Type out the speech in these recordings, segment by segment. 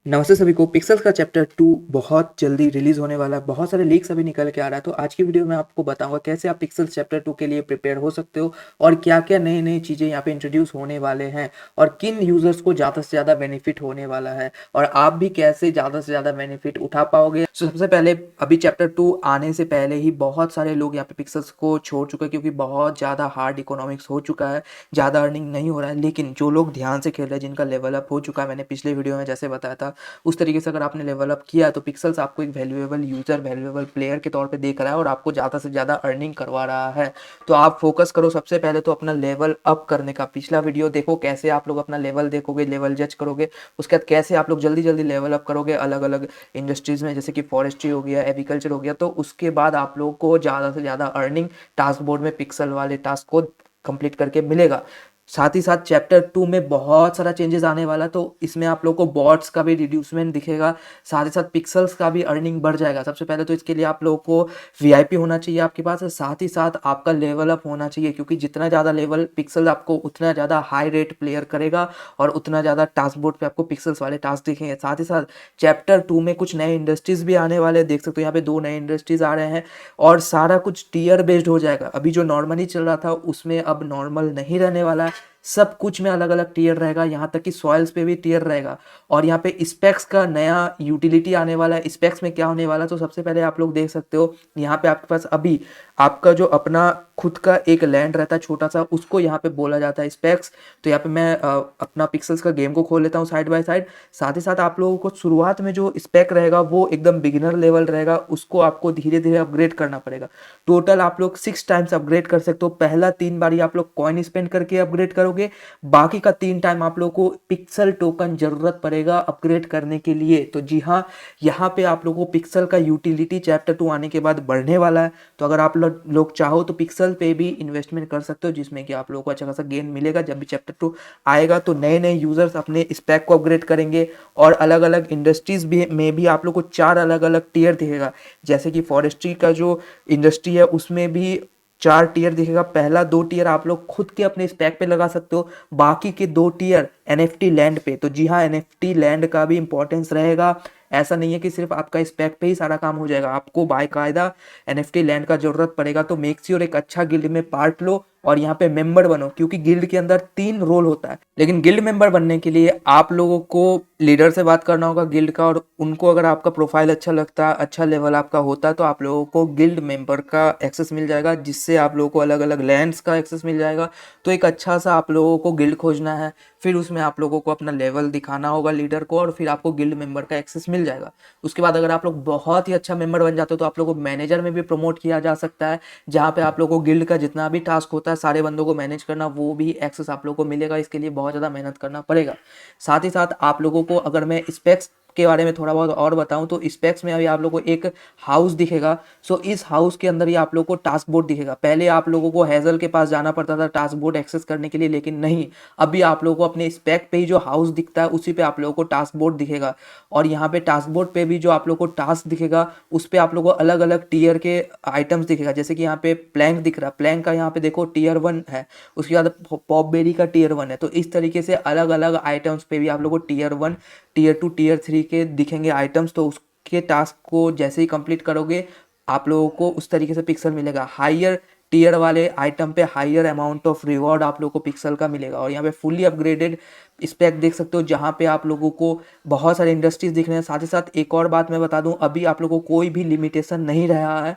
नमस्ते सभी को। पिक्सेल्स का चैप्टर 2 बहुत जल्दी रिलीज़ होने वाला है। बहुत सारे लीक्स अभी निकल के आ रहा है, तो आज की वीडियो में आपको बताऊंगा कैसे आप पिक्सेल्स चैप्टर 2 के लिए प्रिपेयर हो सकते हो और क्या-क्या नई-नई चीज़ें यहाँ पे इंट्रोड्यूस होने वाले हैं और किन यूज़र्स को ज़्यादा से ज़्यादा बेनिफिट होने वाला है और आप भी कैसे ज़्यादा से ज़्यादा बेनिफिट उठा पाओगे। सबसे पहले अभी चैप्टर 2 आने से पहले ही बहुत सारे लोग यहाँ पे पिक्सेल्स को छोड़ चुके हैं क्योंकि बहुत ज़्यादा हार्ड इकोनॉमिक्स हो चुका है, ज़्यादा अर्निंग नहीं हो रहा है। लेकिन जो लोग ध्यान से खेल रहे हैं, जिनका लेवल अप हो चुका है, मैंने पिछले वीडियो में जैसे बताया था उस तरीके से अगर आपने लेवल अप किया तो पिक्सेल्स आपको एक वैल्यूएबल यूज़र, वैल्यूएबल प्लेयर के तौर पे देख रहा है और आपको ज़्यादा से ज़्यादा अर्निंग करवा रहा है। तो आप फोकस करो सबसे पहले तो अपना लेवल अप करने का। पिछला वीडियो देखो कैसे आप लोग अपना लेवल देखोगे, लेवल जज करोगे, उसके बाद कैसे आप लोग जल्दी जल्दी लेवल अप करोगे अलग अलग इंडस्ट्रीज़ में, जैसे कि फॉरेस्ट्री हो गया, एग्रीकल्चर हो गया। तो उसके बाद आप लोग को ज़्यादा से ज़्यादा अर्निंग टास्क बोर्ड में पिक्सल वाले टास्क को कंप्लीट करके मिलेगा। साथ ही साथ चैप्टर 2 में बहुत सारा चेंजेस आने वाला, तो इसमें आप लोगों को बॉट्स का भी रिड्यूसमेंट दिखेगा, साथ ही साथ पिक्सेल्स का भी अर्निंग बढ़ जाएगा। सबसे पहले तो इसके लिए आप लोगों को वीआईपी होना चाहिए आपके पास, साथ ही साथ आपका लेवल अप होना चाहिए क्योंकि जितना ज़्यादा लेवल पिक्सल आपको उतना ज़्यादा हाई रेट प्लेयर करेगा और उतना ज़्यादा टास्क बोर्ड पे आपको पिक्सेल्स वाले टास्क दिखेंगे। साथ ही साथ चैप्टर 2 में कुछ नए इंडस्ट्रीज़ भी आने वाले हैं, देख सकते हो यहाँ पे 2 नए इंडस्ट्रीज़ आ रहे हैं और सारा कुछ टियर बेस्ड हो जाएगा। अभी जो नॉर्मली चल रहा था उसमें अब नॉर्मल नहीं रहने वाला है, सब कुछ में अलग अलग टियर रहेगा, यहाँ तक कि सॉइल्स पे भी टियर रहेगा। और यहाँ पे स्पेक्स का नया यूटिलिटी आने वाला है। स्पेक्स में क्या होने वाला है, तो सबसे पहले आप लोग देख सकते हो यहाँ पे आपके पास अभी आपका जो अपना खुद का एक लैंड रहता है छोटा सा, उसको यहाँ पे बोला जाता है स्पेक्स। तो यहाँ पे मैं अपना पिक्सेल्स का गेम को खोल लेता हूँ साइड बाय साइड। साथ ही साथ आप लोगों को शुरुआत में जो स्पेक रहेगा वो एकदम बिगिनर लेवल रहेगा, उसको आपको धीरे धीरे अपग्रेड करना पड़ेगा। टोटल आप लोग 6 टाइम्स अपग्रेड कर सकते हो। पहला 3 बारी आप लोग कॉइन स्पेंड करके अपग्रेड करोगे, बाकी का 3 टाइम आप लोगों को पिक्सल टोकन जरूरत पड़ेगा अपग्रेड करने के लिए। तो जी हाँ, यहाँ पे आप लोगों को पिक्सल का यूटिलिटी चैप्टर 2 आने के बाद बढ़ने वाला है। तो अगर आप लोग चाहो तो पिक्सल पे भी इन्वेस्टमेंट कर सकते हो, जिसमें कि आप लोगों को अच्छा खासा गेन मिलेगा। जब भी चैप्टर 2 आएगा तो नए नए यूजर्स अपने स्पेक को अपग्रेड करेंगे और अलग अलग इंडस्ट्रीज भी में भी आप लोग को 4 अलग अलग टीयर दिखेगा। जैसे कि फॉरेस्ट्री का जो इंडस्ट्री है उसमें भी 4 टीयर दिखेगा। पहला 2 टीयर आप लोग खुद के अपने स्पेक पे लगा सकते हो, बाकी के 2 टीयर एनएफटी लैंड पे। तो जी हाँ, एनएफटी लैंड का भी इंपॉर्टेंस रहेगा। ऐसा नहीं है कि सिर्फ आपका स्पेक पे ही सारा काम हो जाएगा, आपको बाकायदा एनएफटी लैंड का जरूरत पड़ेगा। तो मेक श्योर एक अच्छा गिल्ड में पार्ट लो और यहाँ पे मेंबर बनो, क्योंकि गिल्ड के अंदर 3 रोल होता है। लेकिन गिल्ड मेंबर बनने के लिए आप लोगों को लीडर से बात करना होगा गिल्ड का, और उनको अगर आपका प्रोफाइल अच्छा लगता है, अच्छा लेवल आपका होता है, तो आप लोगों को गिल्ड मेंबर का एक्सेस मिल जाएगा, जिससे आप लोगों को अलग अलग लैंड्स का एक्सेस मिल जाएगा। तो एक अच्छा सा आप लोगों को गिल्ड खोजना है, फिर उसमें आप लोगों को अपना लेवल दिखाना होगा लीडर को, और फिर आपको गिल्ड मेंबर का एक्सेस मिल जाएगा। उसके बाद अगर आप लोग बहुत ही अच्छा मेंबर बन जाते हो तो आप लोगों को मैनेजर में भी प्रमोट किया जा सकता है, जहाँ पे आप लोगों को गिल्ड का जितना भी टास्क होता है, सारे बंदों को मैनेज करना, वो भी एक्सेस आप लोगों को मिलेगा। इसके लिए बहुत ज़्यादा मेहनत करना पड़ेगा। साथ ही साथ आप लोगों को, अगर मैं स्पेक्स के बारे में थोड़ा बहुत और बताऊं, तो स्पेक्स में अभी आप लोगों को एक हाउस दिखेगा। सो इस हाउस के अंदर ही आप लोगों को टास्क बोर्ड दिखेगा। पहले आप लोगों को हेजल के पास जाना पड़ता था टास्क बोर्ड एक्सेस करने के लिए, लेकिन नहीं, अभी आप लोगों को अपने स्पेक पे ही जो हाउस दिखता है उसी पे आप लोगों को टास्क बोर्ड दिखेगा। और यहाँ पे टास्क बोर्ड पे भी जो आप लोगों को टास्क दिखेगा उस पे आप लोगों को अलग अलग टीयर के आइटम्स दिखेगा। जैसे कि यहाँ पे प्लैंक दिख रहा है, प्लैंक का यहाँ पे देखो टीयर 1 है, उसके बाद पॉपबेरी का टीयर 1 है। तो इस तरीके से अलग अलग आइटम्स पे भी आप लोगों को टीयर 1, टीयर 2, टीयर 3 के दिखेंगे आइटम्स। तो उसके टास्क को जैसे ही कंप्लीट करोगे आप लोगों को उस तरीके से पिक्सल मिलेगा। हायर टीयर वाले आइटम पे हायर अमाउंट ऑफ रिवॉर्ड आप लोगों को पिक्सल का मिलेगा। और यहाँ पे फुली अपग्रेडेड स्पेक देख सकते हो, जहाँ पे आप लोगों को बहुत सारे इंडस्ट्रीज दिख रहे हैं। साथ ही साथ एक और बात मैं बता दूं, अभी आप लोगों को कोई भी लिमिटेशन नहीं रहा है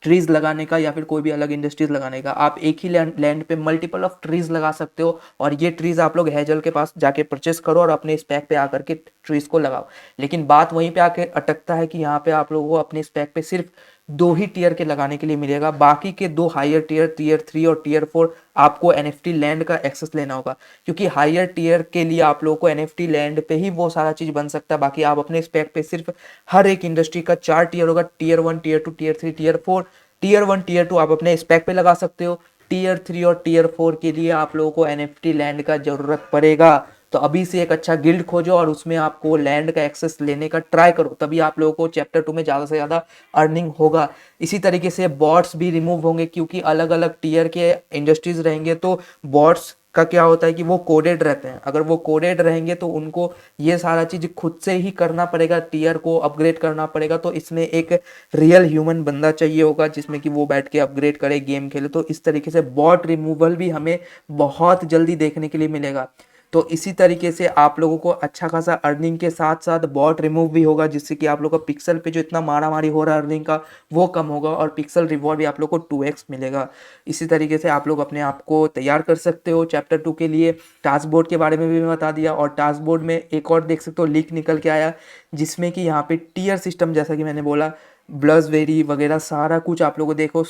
ट्रीज लगाने का या फिर कोई भी अलग इंडस्ट्रीज लगाने का। आप एक ही लैंड पे मल्टीपल ऑफ ट्रीज लगा सकते हो, और ये ट्रीज आप लोग हेजल के पास जाके परचेस करो और अपने स्पेक पे आकर के ट्रीज को लगाओ। लेकिन बात वहीं पे आके अटकता है कि यहाँ पे आप लोगों को अपने स्पेक पे सिर्फ 2 ही टीयर के लगाने के लिए मिलेगा, बाकी के 2 हायर टीयर, टीयर 3 और टीयर 4, आपको एनएफटी लैंड का एक्सेस लेना होगा। क्योंकि हायर टीयर के लिए आप लोगों को एनएफटी लैंड पे ही वो सारा चीज बन सकता है। बाकी आप अपने स्पेक पे सिर्फ हर एक इंडस्ट्री का 4 टीयर होगा, tier 1, tier 2, tier 3, tier 4। Tier 1, tier 2 आप अपने स्पेक पे लगा सकते हो। टीयर 3 और टीयर 4 के लिए आप लोगों को एनएफटी लैंड का जरूरत पड़ेगा। तो अभी से एक अच्छा गिल्ड खोजो और उसमें आपको लैंड का एक्सेस लेने का ट्राई करो, तभी आप लोगों को चैप्टर 2 में ज़्यादा से ज़्यादा अर्निंग होगा। इसी तरीके से बॉट्स भी रिमूव होंगे, क्योंकि अलग अलग टीयर के इंडस्ट्रीज रहेंगे, तो बॉट्स का क्या होता है कि वो कोडेड रहते हैं। अगर वो कोडेड रहेंगे तो उनको ये सारा चीज़ खुद से ही करना पड़ेगा, टीयर को अपग्रेड करना पड़ेगा। तो इसमें एक रियल ह्यूमन बंदा चाहिए होगा जिसमें कि वो बैठ के अपग्रेड करे, गेम खेले। तो इस तरीके से बॉट रिमूवल भी हमें बहुत जल्दी देखने के लिए मिलेगा। तो इसी तरीके से आप लोगों को अच्छा खासा अर्निंग के साथ साथ बॉट रिमूव भी होगा, जिससे कि आप लोगों का पिक्सल पे जो इतना मारा मारी हो रहा है अर्निंग का वो कम होगा और पिक्सल रिवॉर्ड भी आप लोग को 2x मिलेगा। इसी तरीके से आप लोग अपने आप को तैयार कर सकते हो चैप्टर 2 के लिए। टास्क बोर्ड के बारे में भी मैं बता दिया, और टास्क बोर्ड में एक और देख सकते हो लीक निकल के आया, जिसमें कि यहाँ पे टीयर सिस्टम, जैसा कि मैंने बोला, ब्लसबेरी वगैरह सारा कुछ आप लोगों को देखो,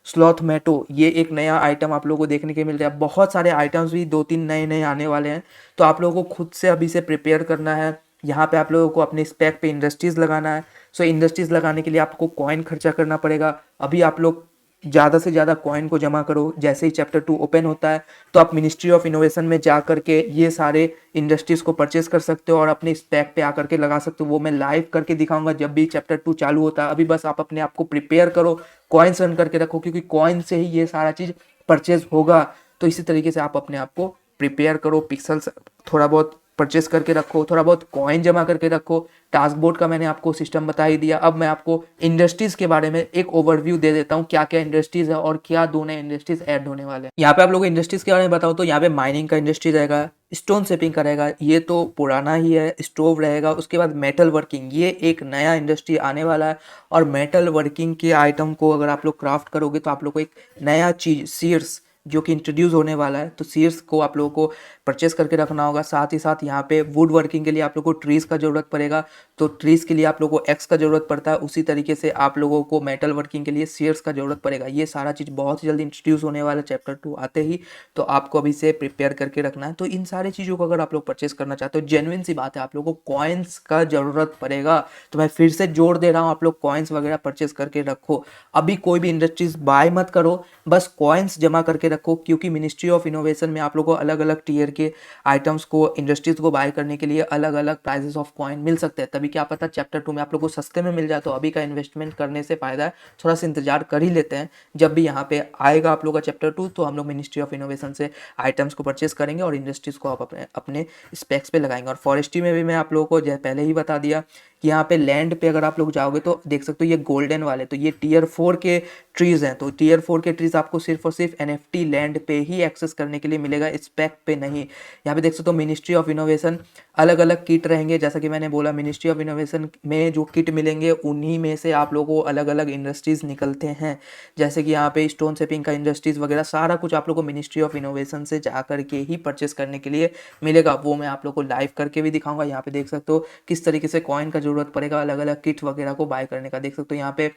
स्लॉथ मैटो, ये एक नया आइटम आप लोगों को देखने के मिल रहा है। बहुत सारे आइटम्स भी 2-3 नए नए आने वाले हैं। तो आप लोगों को खुद से अभी से प्रिपेयर करना है। यहाँ पे आप लोगों को अपने स्पेक पे इंडस्ट्रीज़ लगाना है। सो इंडस्ट्रीज़ लगाने के लिए आपको कॉइन खर्चा करना पड़ेगा। अभी आप लोग ज़्यादा से ज़्यादा कॉइन को जमा करो। जैसे ही चैप्टर 2 ओपन होता है तो आप मिनिस्ट्री ऑफ इनोवेशन में जा करके ये सारे इंडस्ट्रीज़ को परचेस कर सकते हो और अपने स्पेक पे आकर के लगा सकते हो। वो मैं लाइव करके दिखाऊंगा जब भी चैप्टर 2 चालू होता है। अभी बस आप अपने आप को प्रिपेयर करो, कॉइन्स अर्न करके रखो, क्योंकि कॉइन से ही ये सारा चीज़ परचेज होगा। तो इसी तरीके से आप अपने आप को प्रिपेयर करो, पिक्सल्स थोड़ा बहुत परचेस करके रखो, थोड़ा बहुत कॉइन जमा करके रखो। टास्क बोर्ड का मैंने आपको सिस्टम बता ही दिया। अब मैं आपको इंडस्ट्रीज के बारे में एक ओवरव्यू दे देता हूँ, क्या क्या इंडस्ट्रीज है और क्या दो नए इंडस्ट्रीज ऐड होने वाले हैं। यहाँ पे आप लोगों को इंडस्ट्रीज के बारे में बताऊँ तो यहाँ पे माइनिंग का इंडस्ट्री रहेगा, स्टोन शेपिंग का रहेगा, ये तो पुराना ही है, स्टोव रहेगा। उसके बाद मेटल वर्किंग, ये एक नया इंडस्ट्री आने वाला है। और मेटल वर्किंग के आइटम को अगर आप लोग क्राफ्ट करोगे तो आप लोग को एक नया चीज सीयर्स जो कि इंट्रोड्यूस होने वाला है, तो सीयर्स को आप लोगों को परचेस करके रखना होगा। साथ ही साथ यहाँ पे वुड वर्किंग के लिए आप लोगों को ट्रीज़ का ज़रूरत पड़ेगा, तो ट्रीज़ के लिए आप लोगों को एक्स का ज़रूरत पड़ता है। उसी तरीके से आप लोगों को मेटल वर्किंग के लिए सीयर्स का ज़रूरत पड़ेगा। ये सारा चीज़ बहुत ही जल्दी इंट्रोड्यूस होने वाला है चैप्टर 2 आते ही, तो आपको अभी से प्रिपेयर करके रखना है। तो इन सारी चीज़ों को अगर आप लोग परचेस करना चाहते हो, जेन्युइन सी बात है, आप लोगों को कॉइन्स का ज़रूरत पड़ेगा। तो मैं फिर से जोड़ दे रहा हूँ, आप लोग कॉइन्स वगैरह परचेस करके रखो। अभी कोई भी इंडस्ट्रीज बाय मत करो, बस कॉइन्स जमा करके रखो, क्योंकि मिनिस्ट्री ऑफ इनोवेशन में आप लोगों को अलग अलग टीयर के आइटम्स को, इंडस्ट्रीज को बाय करने के लिए अलग अलग प्राइसेस ऑफ कॉइन मिल सकते हैं। तभी क्या पता चैप्टर 2 में आप लोगों को सस्ते में मिल जाए। तो अभी का इन्वेस्टमेंट करने से फायदा है, थोड़ा सा इंतजार कर ही लेते हैं। जब भी यहाँ पे आएगा आप लोगों का चैप्टर 2 तो हम लोग मिनिस्ट्री ऑफ इनोवेशन से आइटम्स को परचेस करेंगे और इंडस्ट्रीज को आप अपने अपने स्पेक्स पे लगाएंगे। और फॉरेस्ट्री में भी मैं आप लोगों को पहले ही बता दिया कि यहाँ पे लैंड पे अगर आप लोग जाओगे तो देख सकते हो ये गोल्डन वाले, तो ये टीयर 4 के ट्रीज हैं। तो टीयर 4 के ट्रीज आपको सिर्फ और सिर्फ NFT लैंड पे ही एक्सेस करने के लिए मिलेगा, स्पेक पे नहीं। यहाँ पे देख सकते हो मिनिस्ट्री ऑफ इनोवेशन अलग अलग किट रहेंगे। जैसा कि मैंने बोला, मिनिस्ट्री ऑफ इनोवेशन में जो किट मिलेंगे उन्हीं में से आप लोगों को अलग अलग इंडस्ट्रीज निकलते हैं। जैसे कि यहाँ पे स्टोन शेपिंग का इंडस्ट्रीज वगैरह सारा कुछ आप लोगों को मिनिस्ट्री ऑफ इनोवेशन से जा करके ही परचेस करने के लिए मिलेगा। वो मैं आप लोग को लाइव करके भी दिखाऊंगा। यहाँ पे देख सकते हो किस तरीके से कॉइन का जरूरत पड़ेगा अलग अलग किट वगैरह को बाय करने का। देख सकते हो यहाँ पे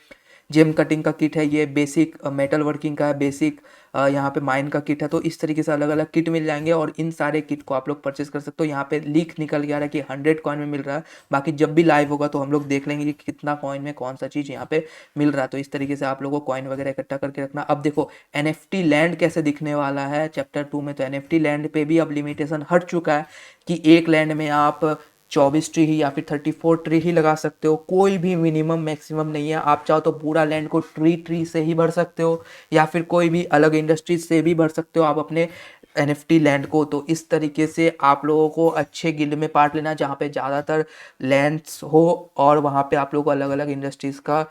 जेम कटिंग का किट है, ये बेसिक मेटल वर्किंग का है, बेसिक यहाँ पे माइन का किट है। तो इस तरीके से अलग अलग किट मिल जाएंगे और इन सारे किट को आप लोग परचेस कर सकते हो। यहाँ पे लीक निकल गया है कि 100 कॉइन में मिल रहा है, बाकी जब भी लाइव होगा तो हम लोग देख लेंगे कि कितना कॉइन में कौन सा चीज़ यहाँ पे मिल रहा है। तो इस तरीके से आप लोगों को कॉइन वगैरह इकट्ठा करके रखना। अब देखो NFT लैंड कैसे दिखने वाला है चैप्टर 2 में। तो NFT लैंड पे भी अब लिमिटेशन हट चुका है कि एक लैंड में आप 24 ट्री ही या फिर 34 ट्री ही लगा सकते हो। कोई भी मिनिमम मैक्सिमम नहीं है। आप चाहो तो पूरा लैंड को ट्री से ही भर सकते हो या फिर कोई भी अलग इंडस्ट्रीज से भी भर सकते हो आप अपने NFT लैंड को। तो इस तरीके से आप लोगों को अच्छे गिल्ड में पार्ट लेना जहाँ पे ज़्यादातर लैंड्स हो और वहाँ पे आप लोगों को अलग अलग इंडस्ट्रीज़ का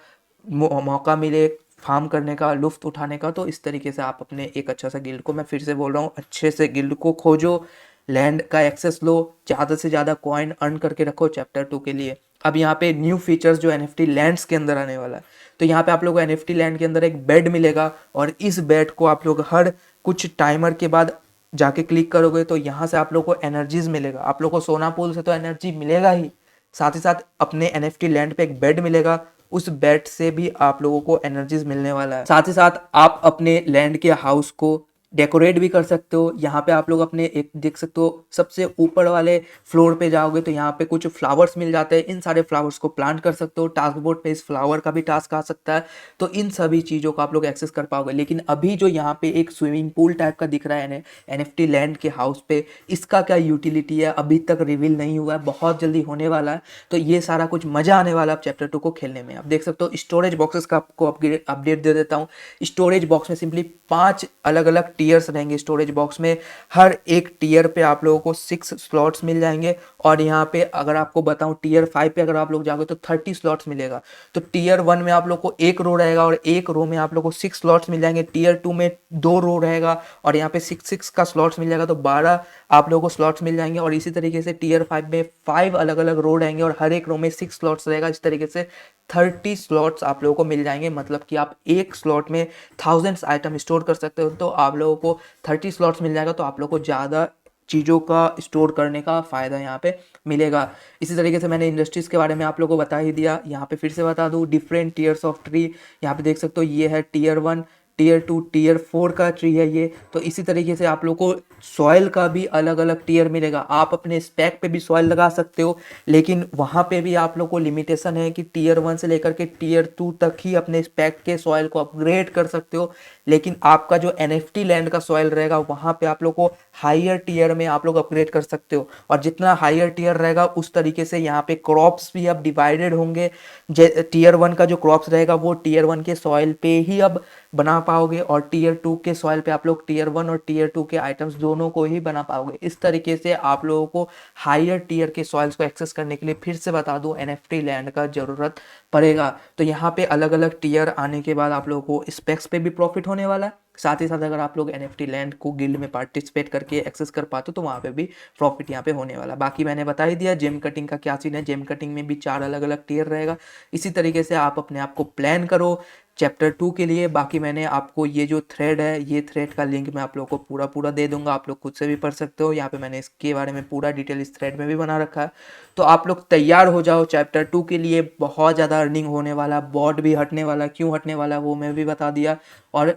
मौका मिले फार्म करने का, लुफ्त उठाने का। तो इस तरीके से आप अपने एक अच्छा सा गिल्ड को, मैं फिर से बोल रहा हूँ, अच्छे से गिल्ड को खोजो, लैंड का एक्सेस लो, ज़्यादा से ज़्यादा कॉइन अर्न करके रखो चैप्टर 2 के लिए। अब यहाँ पे न्यू फीचर्स जो NFT लैंड्स के अंदर आने वाला है, तो यहाँ पे आप लोग को NFT लैंड के अंदर एक बेड मिलेगा और इस बेड को आप लोग हर कुछ टाइमर के बाद जाके क्लिक करोगे तो यहाँ से आप लोग को एनर्जीज मिलेगा। आप लोग को सोना पूल से तो एनर्जी मिलेगा ही, साथ ही साथ अपने NFT लैंड पे एक बेड मिलेगा, उस बेड से भी आप लोगों को एनर्जीज मिलने वाला है। साथ ही साथ आप अपने लैंड के हाउस को डेकोरेट भी कर सकते हो। यहाँ पे आप लोग अपने एक देख सकते हो सबसे ऊपर वाले फ्लोर पे जाओगे तो यहाँ पे कुछ फ्लावर्स मिल जाते हैं। इन सारे फ्लावर्स को प्लांट कर सकते हो। टास्क बोर्ड पे इस फ्लावर का भी टास्क आ सकता है। तो इन सभी चीज़ों को आप लोग एक्सेस कर पाओगे। लेकिन अभी जो यहाँ पे एक स्विमिंग पूल टाइप का दिख रहा है NFT लैंड के हाउस पे, इसका क्या यूटिलिटी है अभी तक रिवील नहीं हुआ है, बहुत जल्दी होने वाला है। तो ये सारा कुछ मजा आने वाला है चैप्टर 2 को खेलने में। आप देख सकते हो स्टोरेज बॉक्सेस का आपको अपडेट दे देता हूँ। स्टोरेज बॉक्स में सिंपली 5 अलग अलग टीयर्स रहेंगे स्टोरेज बॉक्स में। हर एक टीयर पे आप लोगों को 6 स्लॉट्स मिल जाएंगे। और यहाँ पे अगर आपको बताऊं टीयर 5 पे अगर आप लोग जाओगे तो 30 स्लॉट्स मिलेगा। तो टीयर 1 में आप लोग को एक रो रहेगा और एक रो में आप लोग को 6 स्लॉट्स मिल जाएंगे। टीयर 2 में 2 रो रहेगा और यहाँ पे 6 का स्लॉट्स मिल जाएगा, तो 12 आप लोगों को स्लॉट्स मिल जाएंगे। और इसी तरीके से टीयर 5 में 5 अलग अलग रो रहेंगे और हर एक रो में 6 स्लॉट्स रहेगा। इस तरीके से 30 स्लॉट्स आप लोगों को मिल जाएंगे, मतलब कि आप एक स्लॉट में थाउजेंड्स आइटम स्टोर कर सकते हो। तो आप लोगों को 30 स्लॉट्स मिल जाएगा, तो आप लोगों को ज़्यादा चीज़ों का स्टोर करने का फ़ायदा यहाँ पे मिलेगा। इसी तरीके से मैंने इंडस्ट्रीज़ के बारे में आप लोगों को बता ही दिया। यहाँ पे फिर से बता दूँ डिफरेंट टीयर्स ऑफ ट्री। यहाँ पे देख सकते हो ये है टीयर 1, टीयर 2, टीयर 4 का ट्री है ये। तो इसी तरीके से आप लोग को सॉइल का भी अलग अलग टीयर मिलेगा। आप अपने स्पैक पे भी सॉइल लगा सकते हो, लेकिन वहाँ पे भी आप लोग को लिमिटेशन है कि टीयर 1 से लेकर के टीयर 2 तक ही अपने स्पैक के सॉइल को अपग्रेड कर सकते हो। लेकिन आपका जो NFT लैंड का सॉइल रहेगा वहाँ पे आप लोग को हायर टीयर में आप लोग अपग्रेड कर सकते हो। और जितना हायर टीयर रहेगा उस तरीके से यहाँ पे क्रॉप्स भी अब डिवाइडेड होंगे। टीयर 1 का जो क्रॉप्स रहेगा वो टीयर 1 के सॉइल पे ही अब बना पाओगे, और टीयर 2 के सॉइल पे आप लोग टीयर 1 और टीयर 2 के आइटम्स दोनों को ही बना पाओगे। इस तरीके से आप लोगों को हायर टीयर के सॉइल्स को एक्सेस करने के लिए फिर से बता दूं NFT लैंड का ज़रूरत पड़ेगा। तो यहाँ पे अलग अलग टीयर आने के बाद आप लोगों को स्पेक्स पे भी प्रॉफिट होने वाला है। साथ ही साथ अगर आप लोग NFT लैंड को गिल्ड में पार्टिसिपेट करके एक्सेस कर पाते हो तो वहाँ पे भी प्रॉफिट यहाँ पे होने वाला। बाकी मैंने बता ही दिया जेम कटिंग का क्या सीन है। जेम कटिंग में भी 4 अलग अलग टीयर रहेगा। इसी तरीके से आप अपने आप को प्लान करो चैप्टर 2 के लिए। बाकी मैंने आपको ये जो थ्रेड है, ये थ्रेड का लिंक मैं आप लोगों को पूरा दे दूंगा, आप लोग खुद से भी पढ़ सकते हो। यहाँ पे मैंने इसके बारे में पूरा डिटेल इस थ्रेड में भी बना रखा है। तो आप लोग तैयार हो जाओ चैप्टर 2 के लिए। बहुत ज़्यादा अर्निंग होने वाला, बॉट भी हटने वाला, क्यों हटने वाला वो मैं भी बता दिया। और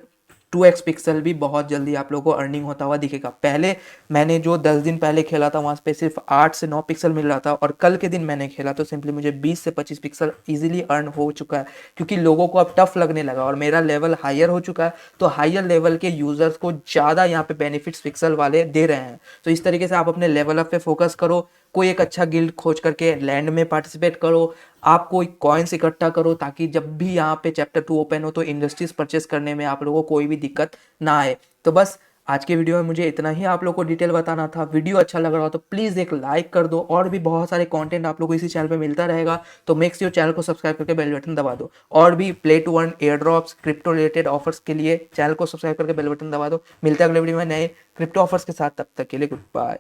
2x पिक्सल भी बहुत जल्दी आप लोगों को अर्निंग होता हुआ दिखेगा। पहले मैंने जो 10 दिन पहले खेला था वहाँ पे सिर्फ 8 से 9 पिक्सल मिल रहा था, और कल के दिन मैंने खेला तो सिंपली मुझे 20 से 25 पिक्सल इजीली अर्न हो चुका है, क्योंकि लोगों को अब टफ लगने लगा और मेरा लेवल हायर हो चुका है। तो हायर लेवल के यूजर्स को ज़्यादा यहाँ पे बेनिफिट्स पिक्सल वाले दे रहे हैं। तो इस तरीके से आप अपने लेवल अप पे फोकस करो, कोई एक अच्छा गिल्ड खोज करके लैंड में पार्टिसिपेट करो, आप कोई कॉइन्स इकट्ठा करो, ताकि जब भी यहाँ पे चैप्टर 2 ओपन हो तो इंडस्ट्रीज परचेस करने में आप लोगों को कोई भी दिक्कत ना आए। तो बस आज के वीडियो में मुझे इतना ही आप लोगों को डिटेल बताना था। वीडियो अच्छा लग रहा हो तो प्लीज़ एक लाइक कर दो, और भी बहुत सारे कंटेंट आप लोगों को इसी चैनल पे मिलता रहेगा। तो मेक श्योर चैनल को सब्सक्राइब करके बेल बटन दबा दो, और भी play to earn, airdrops, crypto related offers के लिए चैनल को सब्सक्राइब करके बेल बटन दबा दो। मिलते हैं अगले वीडियो में नए क्रिप्टो ऑफर्स के साथ, तब तक के लिए गुड बाय।